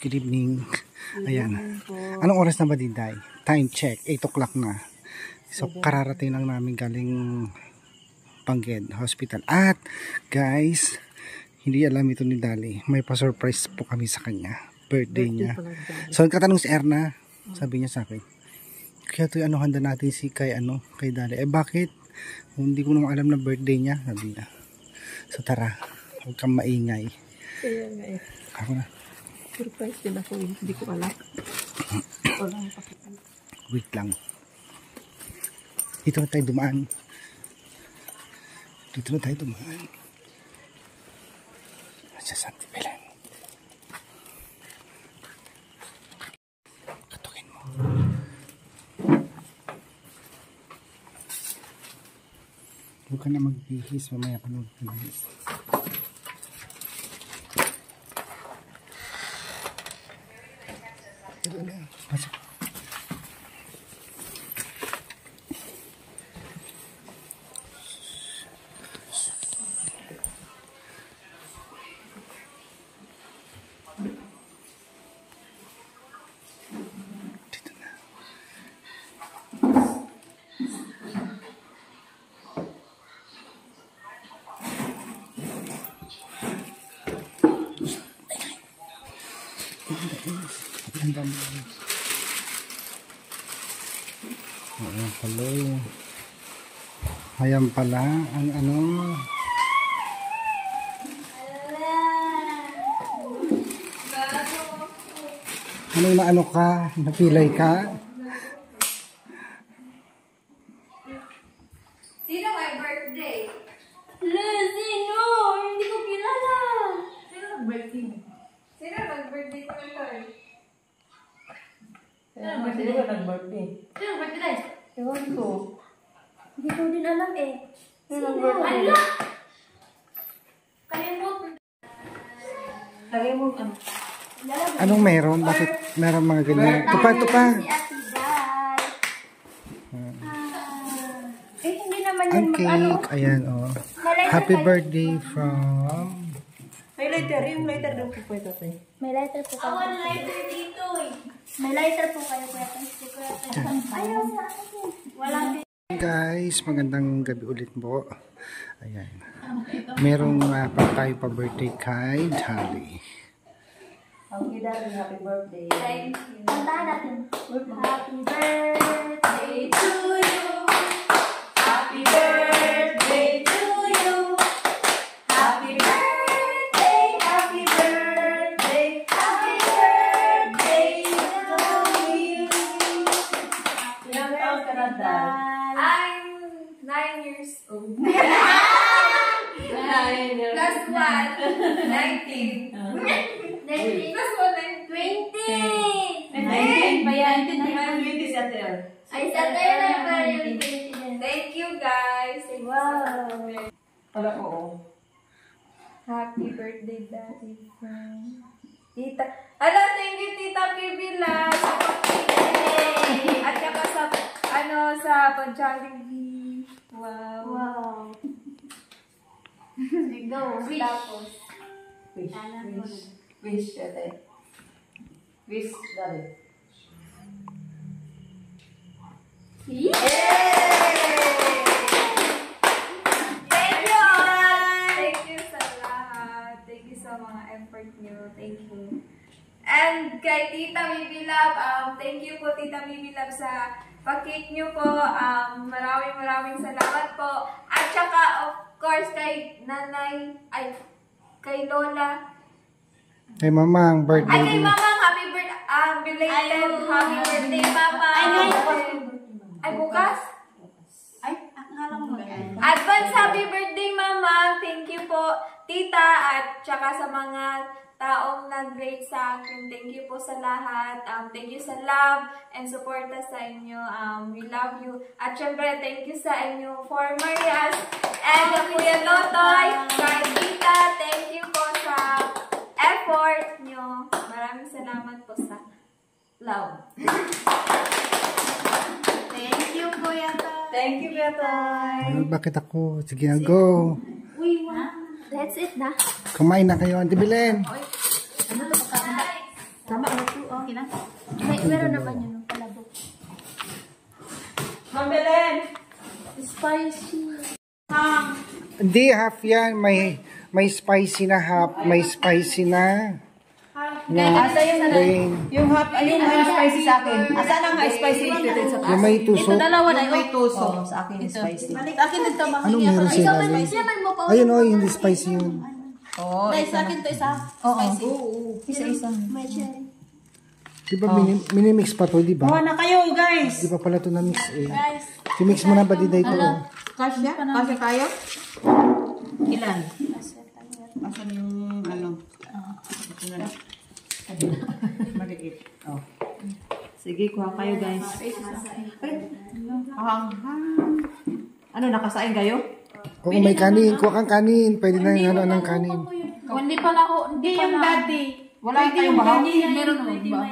Good evening. Ayan. Anong oras na ba, Diday? Time check. 8 o'clock na. So, kararating lang namin galing Benguet Hospital. At, guys, hindi alam ito ni Dali. May pa-surprise po kami sa kanya. Birthday niya. So, nagkatanong si Erna. Sabi niya sa akin, kaya ito yung handa natin si kay Dali. Bakit? Hindi ko naman alam na birthday niya. Sabi niya. So, tara. Huwag kang maingay. Kaya nga eh. Ako na. Surprise din ako eh. Hindi ko alam. Wala akong pakita. Wait lang. Dito na tayo dumaan. Sa Santi Belen. Katukin mo. Huwag ka na magbihis. Mamaya ka na magbihis. Masuk. Dito na. Ayan pala ang ano ka? Napilay ka? Sino may birthday? Sino? Hindi ko kilala. Sino nag-birthday? Sino nag-birthday ko ito? Sino nag-birthday? Sino birthday? Ewan ko. Hindi ko din alam eh. Sino birthday? Ala! Kalimut. Kalimut. Anong meron? Bakit meron mga ganyan? Tupa. Si Ate Dai. Hindi naman Ang yun cake. Ayan, oh. Happy birthday from... May lighter. Yung lighter daw po ito. May lighter po kayo. Awan lighter dito eh. May lighter po kayo, Kuya Tay. Ayaw sa akin. Walang Guys, magandang gabi ulit po. Ayan. Merong tayo pa birthday kay Dali. Okay, Daddy. Happy birthday. Thank you. kantahan natin. Happy birthday to you. Happy birthday to you. Happy birthday, happy birthday, happy birthday to you. Ilang taon ka na, Dad? I'm 9 years old. 9 Plus 1, 19. 19. Plus 1, 20. 19 pa yan. 20 si Ate El. Ay, sa tayo na yung parang 20. Thank you guys. Thank you so much. Wala, oo. Happy birthday, Daddy. Tita. Hello, thank you, Tita Bibila. Sa pag-ibig. At saka sa pag-Jollibee. Wow. Wow. Go. Tapos. Wish, Ate. Wish, Daddy. Yay! Thank you all! Thank you sa lahat. Thank you sa mga effort nyo. Thank you. And kay Tita Bibi Love, thank you po Tita Bibi Love sa pag-cake nyo po. Maraming salamat po. At saka of course kay Nanay, kay Lola. Kay Mamang birthday. Ay, kay Mamang, happy birthday. Belated happy birthday, Mama. Ay, bukas? Ay, akala mo yan. Advance happy birthday, Mama. Thank you po, Tita, at saka sa mga taong nag-rate sa akin. Thank you po sa lahat. Thank you sa love and suporta sa inyo. We love you. At syempre, thank you sa inyo for Marias and Kuya Totoy. Kay Tita, thank you po sa effort nyo. Maraming salamat po sa love. Thank you, Kuya Tay. Thank you, Kuya Tay. Bakit ako? Sige na, go. Uy, wow. That's it na. Kumain na kayo, Auntie Belen. Ano to pagkain? Tama okay na? Meron naman yun, palabok. Ma'am Belen! Spicy. Hindi, half yan. May spicy na half. May spicy na. Asa Plain. yung spicy sa akin. Asa na nga spicy ito sa taas? Yung may tusok. Dalawa na May tuso. Sa akin spicy. Sa akin dito mga. Anong meron sa ilalim? Yaman mo pa. Ayun o, hindi spicy yun. Oo. Dahil sa akin to isa. Spicy. Isa-isa. May cherry. Di ba minimix pa to, di ba? Kuha na kayo, guys. Di ba pala to na-mix eh? Guys. Si-mix mo na ba dito? Kasya? Kasya tayo? Ilan? Asan yung ano? Ito na lang. Maliit. Oh. Sige, kuha kayo, guys. Ano, nakasain kayo? Oo, may kanin. Kuha kang kanin. Pwede na yung ano ng kanin. Hindi pala ako. Hindi Yung dati. Wala kayong bahaw? Meron mo ba?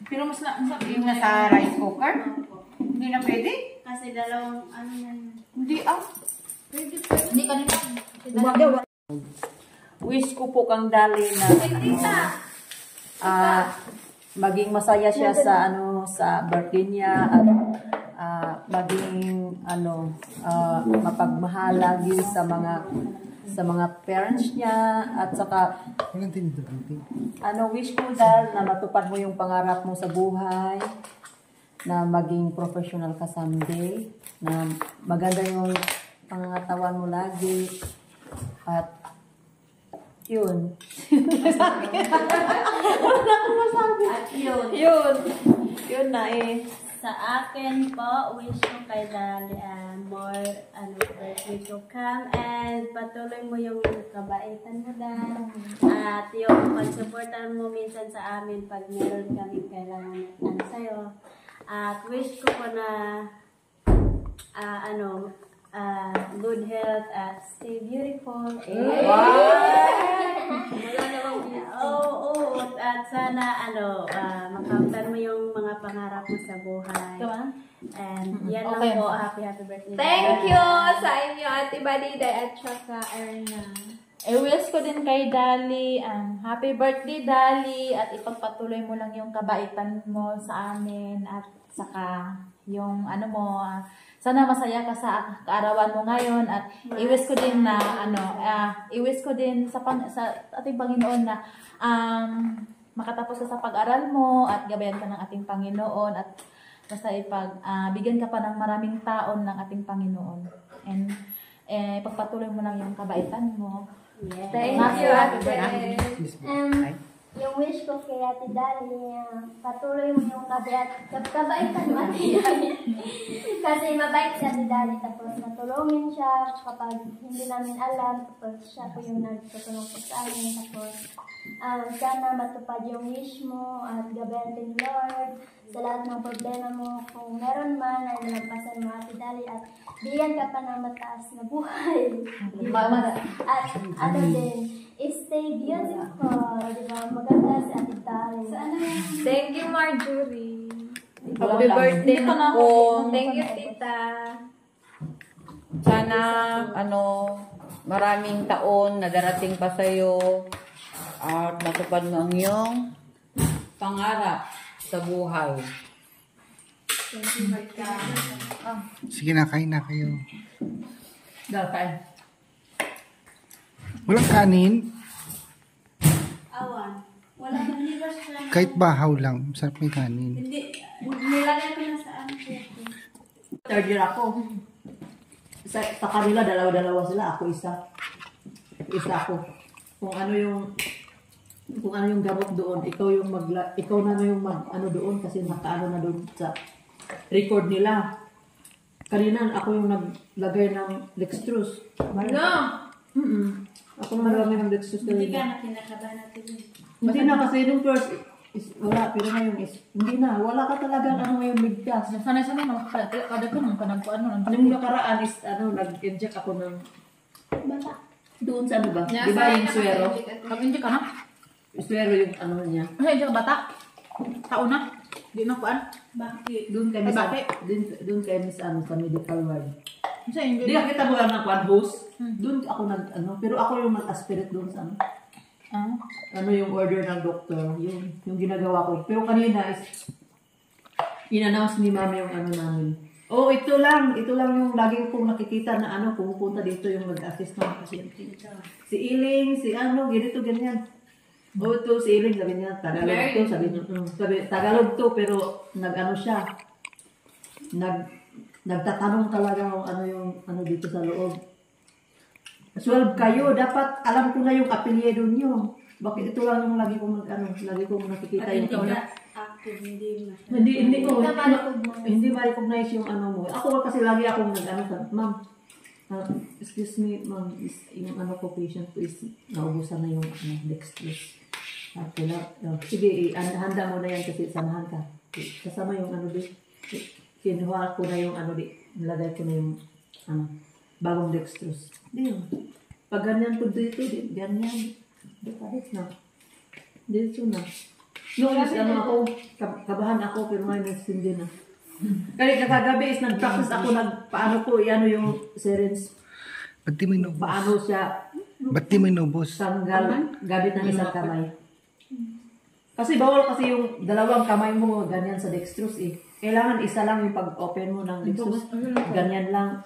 Pero mas yung nasa rice cooker? Hindi na pwede? Kasi dalawang ano yan. Hindi Hindi kanina. Wish ko po kang Dali na maging masaya siya sa sa birthday niya at maging mapagmahal lagi sa mga parents niya at saka wish ko Dal na matupad mo yung pangarap mo sa buhay, na maging professional ka someday, na maganda yung pangangatawan mo lagi at yun. Wala akong masabi. At yun. Yun na eh. Sa akin po, wish ko kay Dali more birthday to come and patuloy mo yung kabaitan mo Dal. At yung pag-supportan mo minsan sa amin pag meron kami kailangan sa'yo. At wish ko po na good health at stay beautiful. Oo. At sana makamtan mo yung mga pangarap mo sa buhay. And yan lang po. Happy birthday. Thank you sa inyo, Ate Baliday at saka Erna. I-wish ko din kay Dali, happy birthday Dali, at ipagpatuloy mo lang yung kabaitan mo sa amin at saka yung sana masaya ka sa kaarawan mo ngayon at i-wish ko din na i-wish ko din sa ating Panginoon na makatapos ka sa pag-aral mo at gabayan ka ng ating Panginoon at basta bigyan ka pa ng maraming taon ng ating Panginoon and pagpatuloy mo lang yung kabaitan mo. Yes. Thank you, Ate. Yung wish ko kay Ate Dali, patuloy mo yung kabaitan mo, Ate Dali. Kasi mabait si Ate Dali, tapos natulungin siya kapag hindi namin alam, tapos siya po yung nagtutulong po sa amin, tapos sana matupad yung wish mo at gabayan din Lord sa lahat ng problema mo. Kung meron man ay nalampasan mo, Ate Dali, at bigyan ka pa ng mataas na buhay. At din, stay beautiful. Diba? Maganda si Ate Dali. Thank you, Marjorie. Happy birthday po. Thank you, Tita. Sana, maraming taon na darating pa sa'yo at matupad mo ang iyong pangarap sa buhay. Sige na, kain na kayo. Kain. Walang kanin. Awan. Wala nang liwas siya. Kahit bahaw lang. Masarap may kanin. Hindi. Nilagay ko na sa Third year ako. Sa kanila, dalawa-dalawa sila. Ako isa. Isa ako. Kung ano yung gamot doon, ikaw na yung doon kasi nakaano na doon sa record nila. Kanina ako yung naglagay ng dextrose. No! Ako naman naglagay ng dextrose. Hindi ka na kinakabahan natin. Hindi na kasi nung first wala, pero ngayon hindi na. Wala ka talagang ngayon ligtas. Sanay-sanay naman kada ko nung Nung nakaraan nag-inject ako ng Bata. doon sa ba? Di ba yung swero? Pag-inject ka na? Swero yung niya. Ay, inject ka bata? Taon na? Di na kuan? Bakit? Doon kay Ay, Miss bakit? doon kay Miss sa medical ward. Kasi inject. Di ka kita mo lang ng kwan hose. Doon ako pero ako yung nag-aspirate doon sa ano yung order ng doktor, yung ginagawa ko. Pero kanina is, in-announce ni mami yung ano namin. Oh, ito lang yung lagi kong nakikita na ano, pumupunta dito yung mag-assist ng pasyente. Si Iling, si ano, ganito, ganyan. Oh, ito, si Iling, sabi niya, Tagalog to, sabi niya, sabi, Tagalog to, pero nag-ano siya, nagtatanong talaga kung ano yung ano dito sa loob. 12 kayo, dapat alam ko na yung apelyido niyo. Bakit ito lang yung lagi kong lagi kong nakikita yung ano. Active, hindi Hindi ma-recognize yung ano mo. Ako kasi lagi akong ma'am, excuse me, ma'am, yung ano ko patient ko is naubusan na yung dextrose. Sige, handa mo na yan kasi sanahan ka. Kasama yung ano din. Kinuha ko na yung ano di, nilagay ko na yung bagong dextrose. Di yun. Pag ganyan ko dito, ganyan. Kahit na. Dito na. Noon is ako, kabahan ako, pero ngayon nagsindi na. Kaya kagabi is nag-practice ako, paano ko, yung syringe. Ba't di may nubos? Paano siya Ba't di may nubos? tanggal, gamit ng isang kamay. Kasi bawal kasi yung dalawang kamay mo, ganyan sa dextrose eh. Kailangan isa lang yung pag-open mo ng dextrose. Ganyan lang.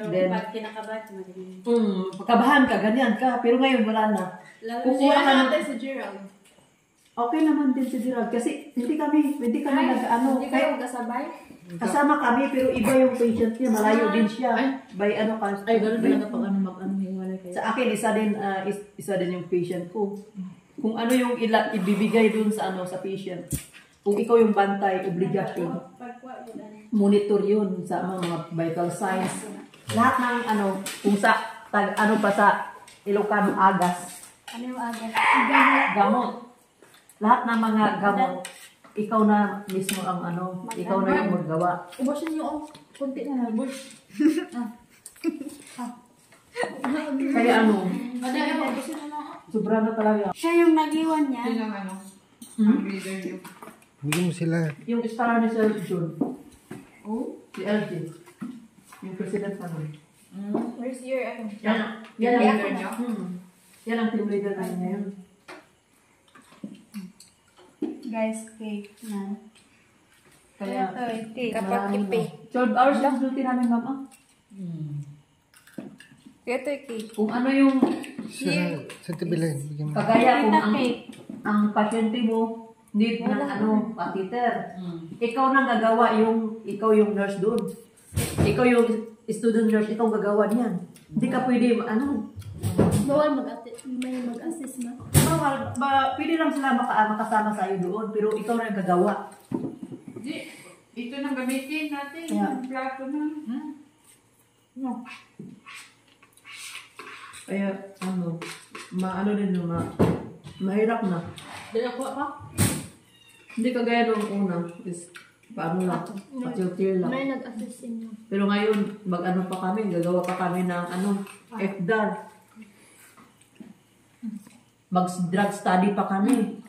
Then, pag kinakabahan, kabahan ka, ganyan ka. Pero ngayon wala na. Kukuha ka na. si Gerald. Okay naman din si Gerald kasi hindi kami nag-ano. Hindi kayo kasabay? Kasama kami pero iba yung patient niya, malayo din siya. By ano ka? Ay, gano'n talaga pag ano hiwalay kayo. Sa akin isa din yung patient ko. Kung ano yung ibibigay dun sa sa patient. Kung ikaw yung bantay, obligasyon. Monitor yun sa mga vital signs. Lahat ng kung sa pa sa Ilocano agas. Ano yung agad? Gamot. Lahat ng mga gamot, ikaw na mismo ang ikaw na yung maggawa. Ubusin niyo kunti na lang. Kaya sobra na talaga. Siya yung nag-iwan niya. Yun ang ang leader niyo. Hindi mo sila. Yung star ni Sir John. Oh? Si LG. Yung president na nun. Where's your Yan ang leader niyo? Yan ang team leader na ngayon. Guys, cake na. Kaya, Kapag ipi. 12 hours lang duty namin, mama. Kaya ito cake. Kung ano yung, Sa tibilin. Bigyan mo. kagaya kung ang pasyente mo, need ng catheter. Ikaw nang gagawa ikaw yung nurse doon. Ikaw yung student nurse, ikaw gagawa niyan. Hindi ka pwede, Bawal mag-assist na. bawal, pwede lang sila makasama sa iyo doon, pero ikaw na yung gagawa. Di, ito nang gamitin natin. Yeah. Yung plato na. No. Kaya, mahirap na. Hindi kagaya nung una, is, paano lang, patil-til lang. May nag-assist inyo. Pero ngayon, pa kami, gagawa pa kami ng FDAR. Mag-drug study pa kami.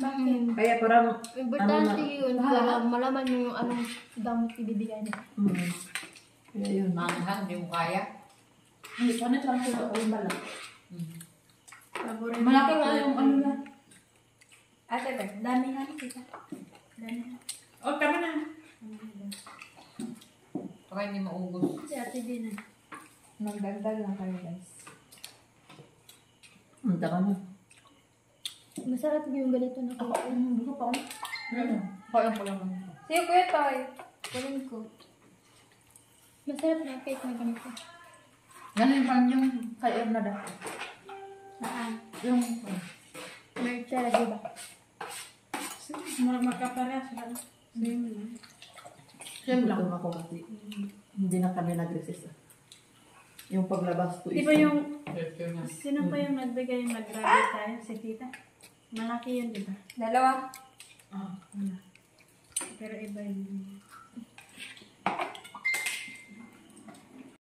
Bakit? Kaya parang, Importante yun para malaman mo yung anong gamot ibibigay niya. kaya yun. Manghang, di mo kaya. Hindi ko na transfer o malaki. Malaki nga yung ano na. Ate ba? Damihan kita. Damihan. O, tama na. Baka hindi maubos. Si Ate din. Magdagdag lang kayo guys. Ang taka mo. Masarap yung ganito na cake. Gusto pa ako. Kaya ko lang. Sige, Kuya Toy. Kunin ko. Masarap na cake na ganito. Ganun pa yung kay na daw. Yung May tsara, diba? Magkaparehas lang. Siyempre lang ako kasi hindi na kami nag-resist. Yung paglabas ko Di ba yung, Ito na. sino pa yung nagbigay yung nag-grabe tayo? Si tita? Malaki yun, di ba? Dalawa. Pero iba yun.